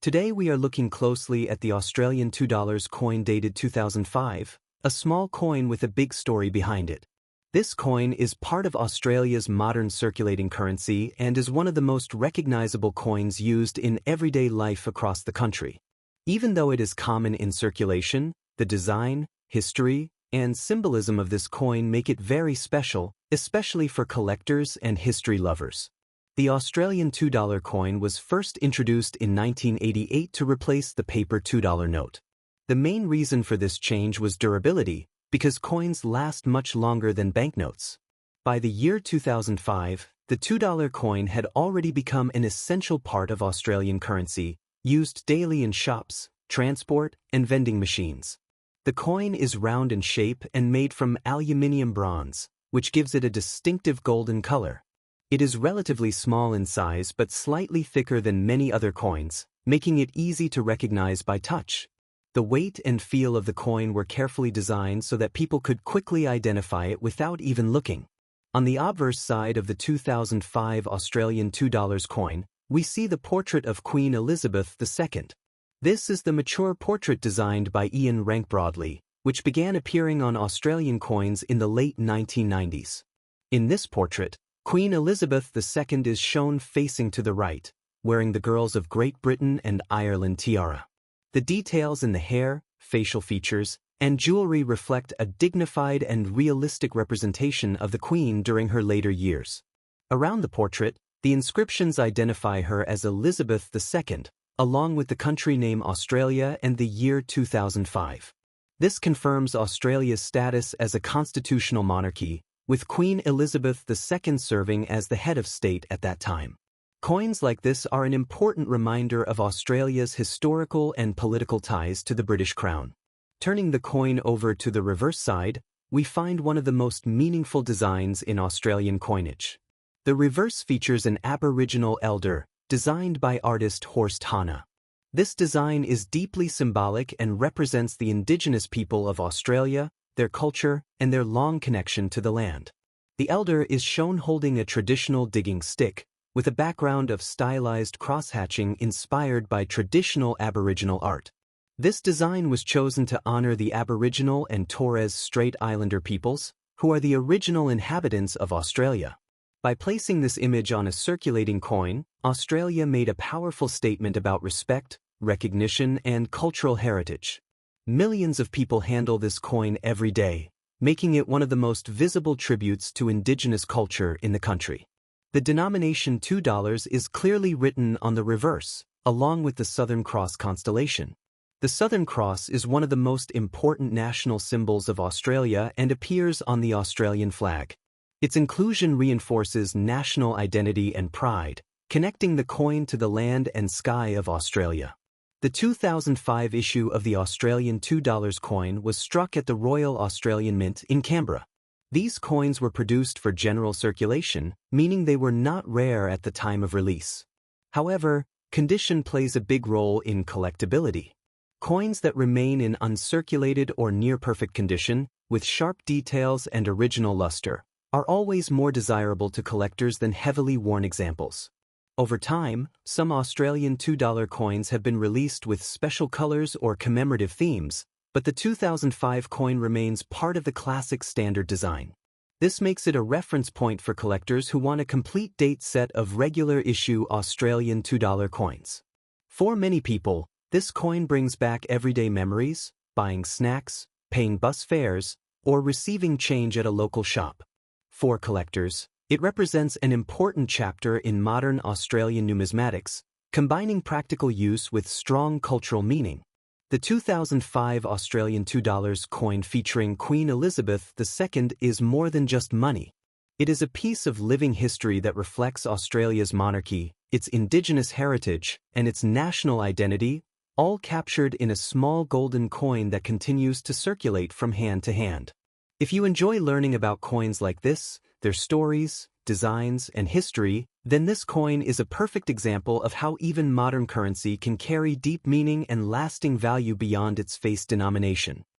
Today we are looking closely at the Australian $2 coin dated 2005, a small coin with a big story behind it. This coin is part of Australia's modern circulating currency and is one of the most recognizable coins used in everyday life across the country. Even though it is common in circulation, the design, history, and symbolism of this coin make it very special, especially for collectors and history lovers. The Australian $2 coin was first introduced in 1988 to replace the paper $2 note. The main reason for this change was durability, because coins last much longer than banknotes. By the year 2005, the $2 coin had already become an essential part of Australian currency, used daily in shops, transport, and vending machines. The coin is round in shape and made from aluminium bronze, which gives it a distinctive golden color. It is relatively small in size but slightly thicker than many other coins, making it easy to recognize by touch. The weight and feel of the coin were carefully designed so that people could quickly identify it without even looking. On the obverse side of the 2005 Australian $2 coin, we see the portrait of Queen Elizabeth II. This is the mature portrait designed by Ian Rank Broadley, which began appearing on Australian coins in the late 1990s. In this portrait, Queen Elizabeth II is shown facing to the right, wearing the girls of Great Britain and Ireland tiara. The details in the hair, facial features, and jewelry reflect a dignified and realistic representation of the Queen during her later years. Around the portrait, the inscriptions identify her as Elizabeth II, along with the country name Australia and the year 2005. This confirms Australia's status as a constitutional monarchy, with Queen Elizabeth II serving as the head of state at that time. Coins like this are an important reminder of Australia's historical and political ties to the British Crown. Turning the coin over to the reverse side, we find one of the most meaningful designs in Australian coinage. The reverse features an Aboriginal elder, designed by artist Horst Hanna. This design is deeply symbolic and represents the indigenous people of Australia, their culture, and their long connection to the land. The elder is shown holding a traditional digging stick, with a background of stylized crosshatching inspired by traditional Aboriginal art. This design was chosen to honor the Aboriginal and Torres Strait Islander peoples, who are the original inhabitants of Australia. By placing this image on a circulating coin, Australia made a powerful statement about respect, recognition, and cultural heritage. Millions of people handle this coin every day, making it one of the most visible tributes to indigenous culture in the country. The denomination $2 is clearly written on the reverse, along with the Southern Cross constellation. The Southern Cross is one of the most important national symbols of Australia and appears on the Australian flag. Its inclusion reinforces national identity and pride, connecting the coin to the land and sky of Australia. The 2005 issue of the Australian $2 coin was struck at the Royal Australian Mint in Canberra. These coins were produced for general circulation, meaning they were not rare at the time of release. However, condition plays a big role in collectability. Coins that remain in uncirculated or near-perfect condition, with sharp details and original luster, are always more desirable to collectors than heavily worn examples. Over time, some Australian $2 coins have been released with special colors or commemorative themes, but the 2005 coin remains part of the classic standard design. This makes it a reference point for collectors who want a complete date set of regular-issue Australian $2 coins. For many people, this coin brings back everyday memories, buying snacks, paying bus fares, or receiving change at a local shop. For collectors, it represents an important chapter in modern Australian numismatics, combining practical use with strong cultural meaning. The 2005 Australian $2 coin featuring Queen Elizabeth II is more than just money. It is a piece of living history that reflects Australia's monarchy, its indigenous heritage, and its national identity, all captured in a small golden coin that continues to circulate from hand to hand. If you enjoy learning about coins like this, their stories, designs, and history, then this coin is a perfect example of how even modern currency can carry deep meaning and lasting value beyond its face denomination.